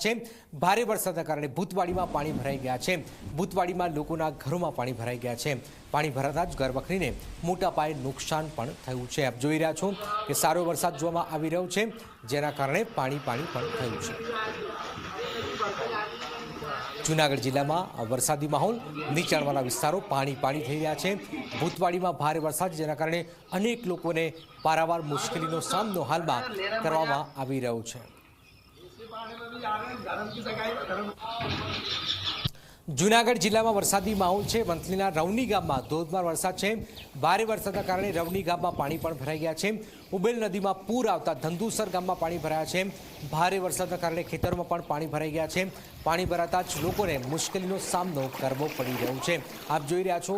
છે। ભારે વરસાદના કારણે ભૂતવાડીમાં પાણી ભરાઈ ગયા છે। ભૂતવાડીમાં લોકોના ઘરોમાં પાણી ભરાઈ ગયા છે। પાણી ભરાતા જ ઘરવખરીને મોટા પાયે નુકસાન પણ થયું છે। આપ જોઈ રહ્યા છો કે સારો વરસાદ જોવામાં આવી રહ્યો છે, જેના કારણે પાણી પણ થયું છે। જૂનાગઢ જિલ્લામાં વરસાદી માહોલ, નીચાણવાળા વિસ્તારો પાણી થઈ રહ્યા છે। ભૂતવાડીમાં ભારે વરસાદ, જેના કારણે અનેક લોકોને પારાવાર મુશ્કેલીનો સામનો હાલમાં કરવામાં આવી રહ્યો છે। જૂનાગઢ જિલ્લામાં વરસાદી માહોલ છે। વંથલીના રવની ગામમાં ધોધમાર વરસાદ છે। ભારે વરસાદના કારણે રવની ગામમાં પાણી પણ ભરાઈ ગયા છે। ઉબેલ નદીમાં પૂર આવતા ધંધુસર ગામમાં પાણી ભરાયા છે। ભારે વરસાદના કારણે ખેતરોમાં પણ પાણી ભરાઈ ગયા છે। પાણી ભરાતા જ લોકોને મુશ્કેલીનો સામનો કરવો પડી રહ્યો છે। આપ જોઈ રહ્યા છો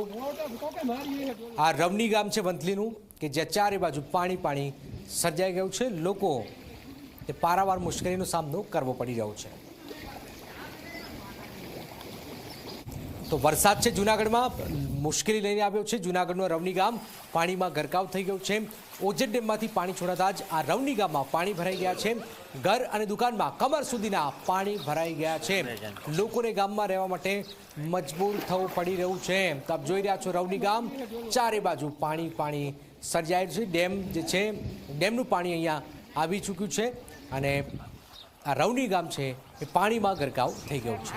આ રવની ગામ છે વંથલીનું, કે જ્યાં ચારે બાજુ પાણી સર્જાઈ ગયું છે। લોકો તે પારાવાર મુશ્કેલીનો સામનો કરવો પડી રહ્યો છે। તો વરસાદ છે જૂનાગઢમાં મુશ્કેલી લઈને આવ્યો છે। જૂનાગઢનો રવની ગામ પાણીમાં ગરકાવ થઈ ગયું છે। ઓજત ડેમમાંથી પાણી છોડાતા જ આ રવની ગામમાં પાણી ભરાઈ ગયા છે। ઘર અને દુકાનમાં કમર સુધીના પાણી ભરાઈ ગયા છે। લોકોને ગામમાં રહેવા માટે મજબૂર થવું પડી રહ્યું છે। તો આપ જોઈ રહ્યા છો રવની ગામ, ચારે બાજુ પાણી સર્જાયેલું છે। ડેમ જે છે, ડેમનું પાણી અહીંયા આવી ચૂક્યું છે અને આ રવની ગામ છે એ પાણીમાં ગરકાવ થઈ ગયું છે।